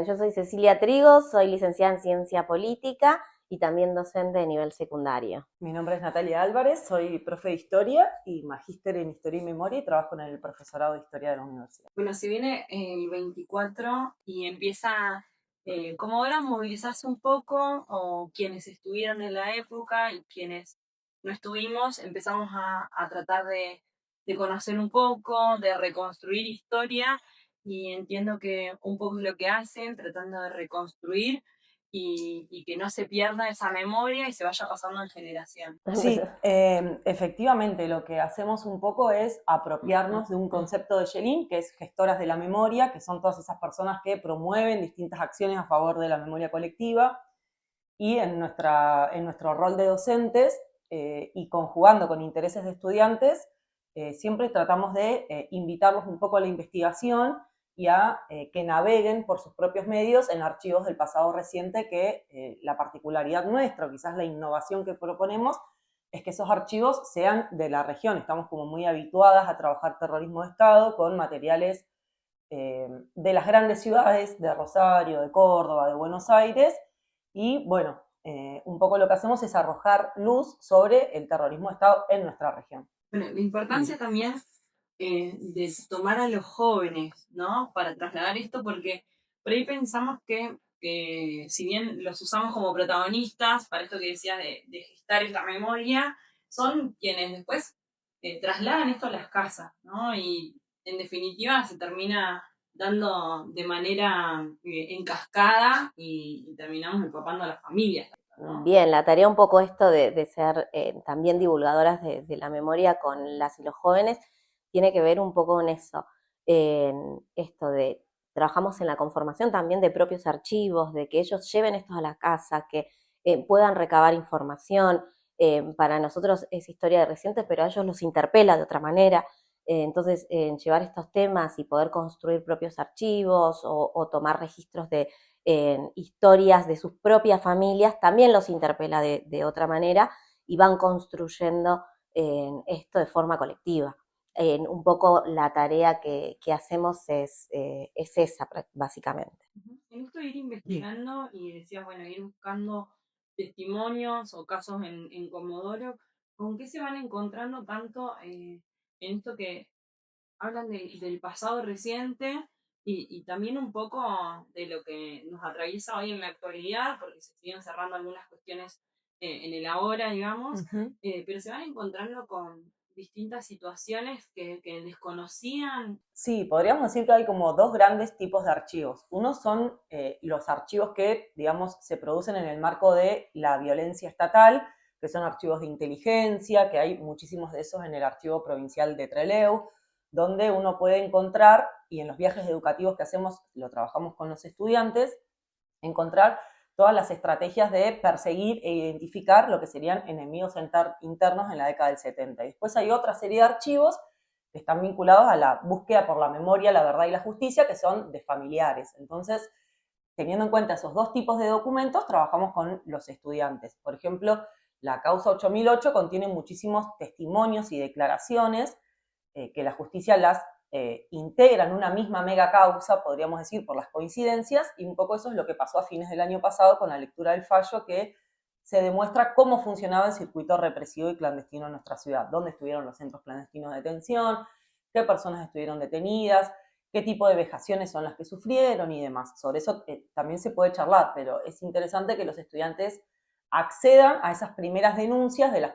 Yo soy Cecilia Trigo, soy licenciada en Ciencia Política y también docente de nivel secundario. Mi nombre es Natalia Álvarez, soy profe de Historia y magíster en Historia y Memoria y trabajo en el profesorado de Historia de la universidad. Bueno, se viene el 24 y empieza como ahora a movilizarse un poco, o quienes estuvieron en la época y quienes no estuvimos, empezamos a tratar de conocer un poco, de reconstruir historia, y entiendo que un poco es lo que hacen, tratando de reconstruir y que no se pierda esa memoria y se vaya pasando en generación. Sí, efectivamente lo que hacemos un poco es apropiarnos de un concepto de Yelin, que es gestoras de la memoria, que son todas esas personas que promueven distintas acciones a favor de la memoria colectiva, y en nuestro rol de docentes y conjugando con intereses de estudiantes, siempre tratamos de invitarlos un poco a la investigación y a que naveguen por sus propios medios en archivos del pasado reciente, que la particularidad nuestra, o quizás la innovación que proponemos, es que esos archivos sean de la región. Estamos como muy habituadas a trabajar terrorismo de Estado con materiales de las grandes ciudades, de Rosario, de Córdoba, de Buenos Aires, y bueno, un poco lo que hacemos es arrojar luz sobre el terrorismo de Estado en nuestra región. Bueno, la importancia también de tomar a los jóvenes, ¿no? Para trasladar esto, porque por ahí pensamos que si bien los usamos como protagonistas, para esto que decías de gestar esta memoria, son quienes después trasladan esto a las casas, ¿no? Y en definitiva se termina dando de manera en cascada y terminamos empapando a las familias, ¿no? Bien, la tarea un poco esto de ser también divulgadoras de la memoria con las y los jóvenes tiene que ver un poco con eso, en esto de trabajamos en la conformación también de propios archivos, de que ellos lleven esto a la casa, que puedan recabar información. Para nosotros es historia reciente, pero a ellos los interpela de otra manera. Entonces, llevar estos temas y poder construir propios archivos o tomar registros de historias de sus propias familias, también los interpela de otra manera y van construyendo esto de forma colectiva. Un poco la tarea que hacemos es esa, básicamente. En esto de ir investigando y decías, bueno, ir buscando testimonios o casos en Comodoro, ¿con qué se van encontrando tanto en esto que hablan del pasado reciente y también un poco de lo que nos atraviesa hoy en la actualidad, porque se siguen cerrando algunas cuestiones en el ahora, digamos, pero se van encontrando con distintas situaciones que desconocían? Sí, podríamos decir que hay como dos grandes tipos de archivos. Uno son los archivos que, digamos, se producen en el marco de la violencia estatal, que son archivos de inteligencia, que hay muchísimos de esos en el Archivo Provincial de Trelew, donde uno puede encontrar, y en los viajes educativos que hacemos, lo trabajamos con los estudiantes, encontrar todas las estrategias de perseguir e identificar lo que serían enemigos internos en la década del 70. Y después hay otra serie de archivos que están vinculados a la búsqueda por la memoria, la verdad y la justicia, que son de familiares. Entonces, teniendo en cuenta esos dos tipos de documentos, trabajamos con los estudiantes. Por ejemplo, la causa 8008 contiene muchísimos testimonios y declaraciones que la justicia las integra en una misma mega causa, podríamos decir, por las coincidencias, y un poco eso es lo que pasó a fines del año pasado con la lectura del fallo, que se demuestra cómo funcionaba el circuito represivo y clandestino en nuestra ciudad, dónde estuvieron los centros clandestinos de detención, qué personas estuvieron detenidas, qué tipo de vejaciones son las que sufrieron y demás. Sobre eso también se puede charlar, pero es interesante que los estudiantes accedan a esas primeras denuncias de los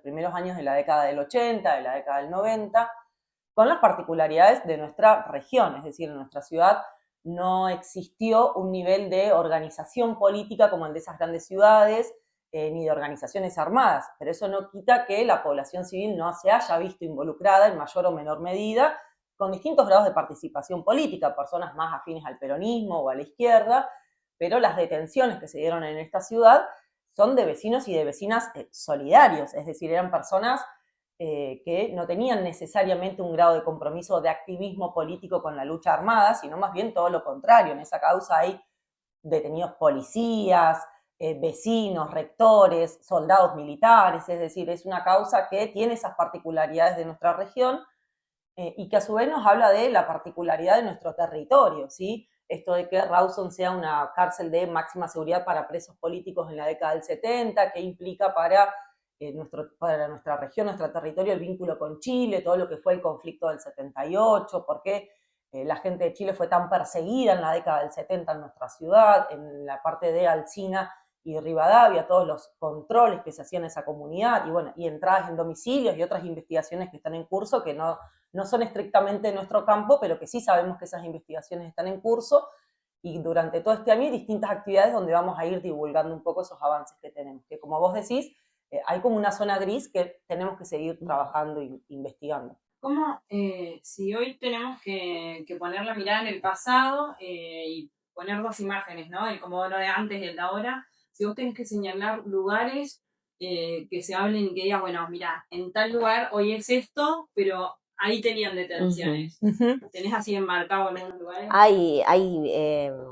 primeros años de la década del 80, de la década del 90, con las particularidades de nuestra región, es decir, en nuestra ciudad no existió un nivel de organización política como el de esas grandes ciudades, ni de organizaciones armadas, pero eso no quita que la población civil no se haya visto involucrada en mayor o menor medida, con distintos grados de participación política, personas más afines al peronismo o a la izquierda, pero las detenciones que se dieron en esta ciudad son de vecinos y de vecinas solidarios, es decir, eran personas que no tenían necesariamente un grado de compromiso de activismo político con la lucha armada, sino más bien todo lo contrario. En esa causa hay detenidos policías, vecinos, rectores, soldados militares, es decir, es una causa que tiene esas particularidades de nuestra región y que a su vez nos habla de la particularidad de nuestro territorio, ¿sí? esto de que Rawson sea una cárcel de máxima seguridad para presos políticos en la década del 70, que implica para nuestra región, nuestro territorio, el vínculo con Chile, todo lo que fue el conflicto del 78, por qué la gente de Chile fue tan perseguida en la década del 70 en nuestra ciudad, en la parte de Alsina y Rivadavia, todos los controles que se hacían en esa comunidad, y bueno, y entradas en domicilios y otras investigaciones que están en curso, que no son estrictamente nuestro campo, pero que sí sabemos que esas investigaciones están en curso, y durante todo este año hay distintas actividades donde vamos a ir divulgando un poco esos avances que tenemos, que como vos decís, hay como una zona gris que tenemos que seguir trabajando e investigando. ¿Cómo, si hoy tenemos que poner la mirada en el pasado y poner dos imágenes, ¿no? El Comodoro de antes y el de ahora, si vos tenés que señalar lugares que se hablen y que digas, bueno, mira, en tal lugar hoy es esto, pero ahí tenían detenciones. ¿Tenés así enmarcado en algunos lugares? Hay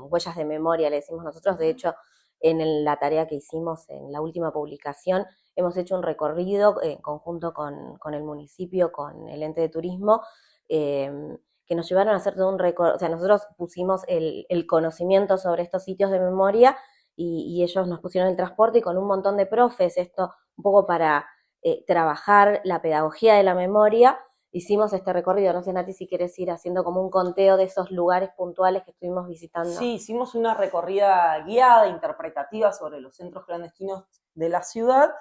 huellas de memoria, le decimos nosotros. De hecho, en la tarea que hicimos en la última publicación, hemos hecho un recorrido en conjunto con el municipio, con el ente de turismo, que nos llevaron a hacer todo un recorrido. O sea, nosotros pusimos el conocimiento sobre estos sitios de memoria y ellos nos pusieron el transporte, y con un montón de profes, esto un poco para trabajar la pedagogía de la memoria, hicimos este recorrido. No sé, Nati, si quieres ir haciendo como un conteo de esos lugares puntuales que estuvimos visitando. Sí, hicimos una recorrida guiada, interpretativa sobre los centros clandestinos de la ciudad.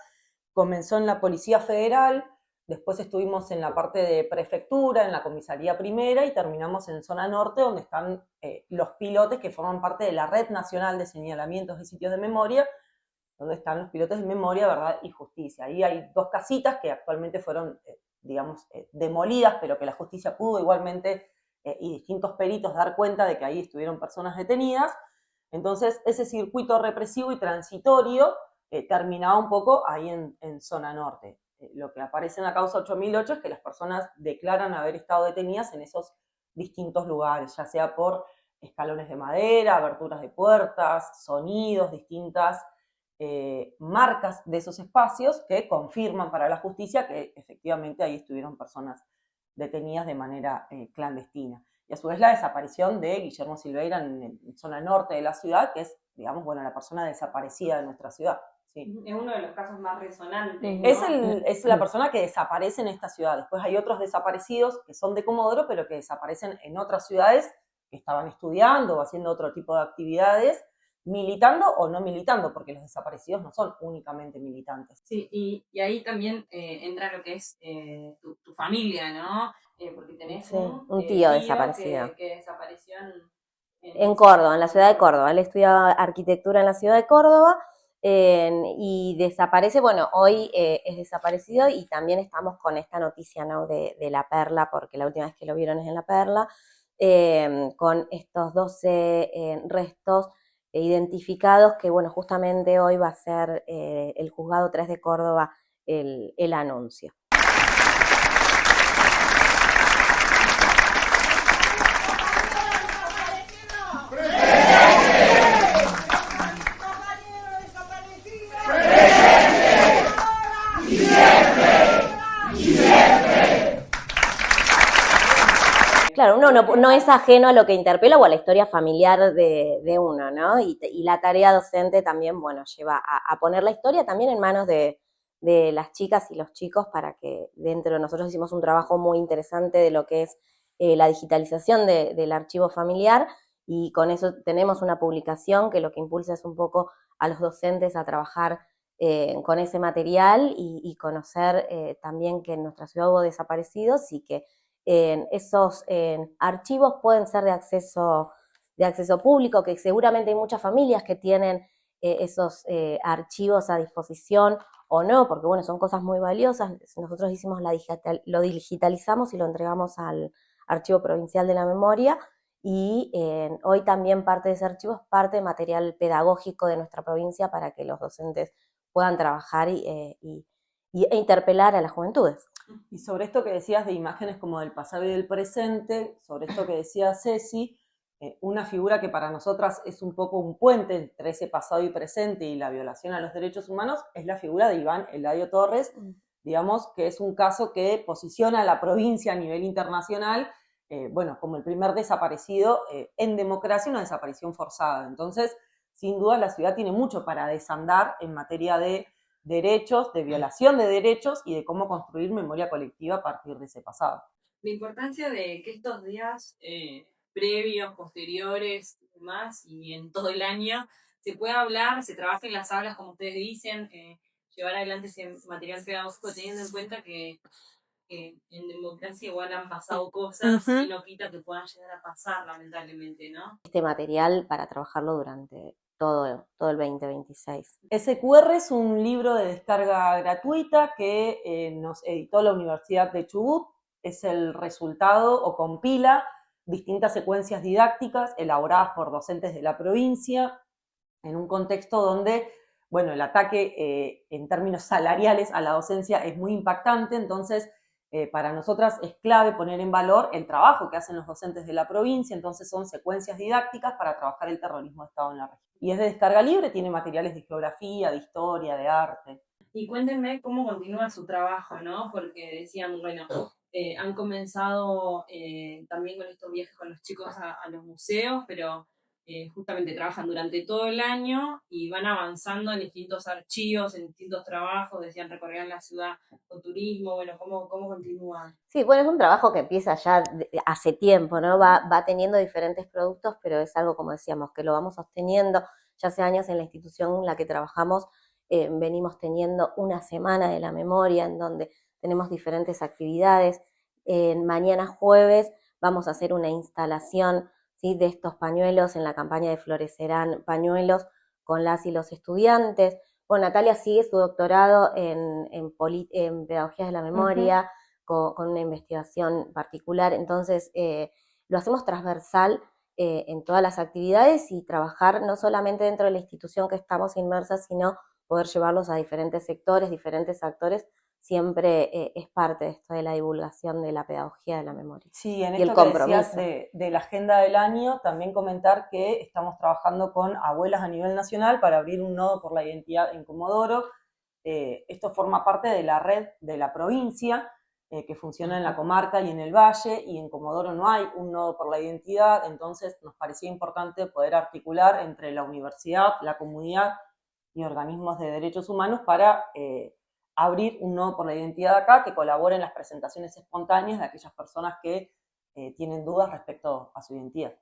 Comenzó en la Policía Federal, después estuvimos en la parte de prefectura, en la comisaría primera, y terminamos en zona norte, donde están los pilotes que forman parte de la Red Nacional de Señalamientos de Sitios de Memoria, donde están los pilotes de memoria, verdad y justicia. Ahí hay 2 casitas que actualmente fueron, demolidas, pero que la justicia pudo igualmente, y distintos peritos, dar cuenta de que ahí estuvieron personas detenidas. Entonces, ese circuito represivo y transitorio terminaba un poco ahí en zona norte. Lo que aparece en la causa 8008 es que las personas declaran haber estado detenidas en esos distintos lugares, ya sea por escalones de madera, aberturas de puertas, sonidos, distintas marcas de esos espacios que confirman para la justicia que efectivamente ahí estuvieron personas detenidas de manera clandestina. Y a su vez la desaparición de Guillermo Silveira en zona norte de la ciudad, que es, la persona desaparecida de nuestra ciudad. Sí. Es uno de los casos más resonantes, ¿no? Es la persona que desaparece en esta ciudad. Después hay otros desaparecidos que son de Comodoro, pero que desaparecen en otras ciudades que estaban estudiando o haciendo otro tipo de actividades, militando o no militando, porque los desaparecidos no son únicamente militantes. Sí, y ahí también entra lo que es tu familia, ¿no? Porque tenés un tío desaparecido. Que desapareció en Córdoba, en la ciudad de Córdoba. Él estudiaba arquitectura en la ciudad de Córdoba y desaparece. Bueno, hoy es desaparecido, y también estamos con esta noticia, ¿no?, de La Perla, porque la última vez que lo vieron es en La Perla, con estos 12 restos identificados, que bueno, justamente hoy va a ser el Juzgado 3 de Córdoba el anuncio. Claro, uno no es ajeno a lo que interpela o a la historia familiar de uno, ¿no? Y la tarea docente también, bueno, lleva a poner la historia también en manos de las chicas y los chicos, para que dentro de nosotros hicimos un trabajo muy interesante de lo que es la digitalización del archivo familiar, y con eso tenemos una publicación que lo que impulsa es un poco a los docentes a trabajar con ese material y conocer también que en nuestra ciudad hubo desaparecidos, y que esos archivos pueden ser de acceso público, que seguramente hay muchas familias que tienen esos archivos a disposición o no, porque bueno, son cosas muy valiosas. Nosotros hicimos lo digitalizamos y lo entregamos al Archivo Provincial de la Memoria, y hoy también parte de ese archivo es parte de material pedagógico de nuestra provincia para que los docentes puedan trabajar e interpelar a las juventudes. Y sobre esto que decías de imágenes como del pasado y del presente, sobre esto que decía Ceci, una figura que para nosotras es un poco un puente entre ese pasado y presente y la violación a los derechos humanos, es la figura de Iván Eladio Torres, digamos que es un caso que posiciona a la provincia a nivel internacional bueno, como el primer desaparecido en democracia, una desaparición forzada. Entonces, sin duda la ciudad tiene mucho para desandar en materia de derechos, de violación de derechos y de cómo construir memoria colectiva a partir de ese pasado. La importancia de que estos días previos, posteriores, más y en todo el año se pueda hablar, se trabaje en las aulas, como ustedes dicen, llevar adelante ese material pedagógico teniendo en cuenta que en democracia igual han pasado cosas y no quita que puedan llegar a pasar, lamentablemente, ¿no? Este material para trabajarlo durante todo el 2026. SQR es un libro de descarga gratuita que nos editó la Universidad de Chubut. Es el resultado o compila distintas secuencias didácticas elaboradas por docentes de la provincia en un contexto donde, bueno, el ataque en términos salariales a la docencia es muy impactante, entonces para nosotras es clave poner en valor el trabajo que hacen los docentes de la provincia, entonces son secuencias didácticas para trabajar el terrorismo de Estado en la región. Y es de descarga libre, tiene materiales de geografía, de historia, de arte. Y cuéntenme cómo continúa su trabajo, ¿no? Porque decían, bueno, han comenzado también con estos viajes con los chicos a los museos, pero justamente trabajan durante todo el año y van avanzando en distintos archivos, en distintos trabajos, decían recorrer la ciudad con turismo, bueno, ¿cómo continúa? Sí, bueno, es un trabajo que empieza ya hace tiempo, ¿no? Va teniendo diferentes productos, pero es algo, como decíamos, que lo vamos sosteniendo. Ya hace años en la institución en la que trabajamos venimos teniendo una semana de la memoria en donde tenemos diferentes actividades. Mañana jueves vamos a hacer una instalación, ¿sí?, de estos pañuelos en la campaña de Florecerán Pañuelos con las y los estudiantes. Bueno, Natalia sigue su doctorado en Pedagogía de la Memoria, con una investigación particular, entonces lo hacemos transversal en todas las actividades y trabajar no solamente dentro de la institución que estamos inmersas, sino poder llevarlos a diferentes sectores, diferentes actores, siempre es parte de esto de la divulgación de la pedagogía de la memoria. Sí, en y el esto que compromiso. decías de la agenda del año, también comentar que estamos trabajando con abuelas a nivel nacional para abrir un nodo por la identidad en Comodoro. Esto forma parte de la red de la provincia, que funciona en la comarca y en el valle, y en Comodoro no hay un nodo por la identidad, entonces nos parecía importante poder articular entre la universidad, la comunidad y organismos de derechos humanos para abrir un nodo por la identidad acá que colabore en las presentaciones espontáneas de aquellas personas que tienen dudas respecto a su identidad.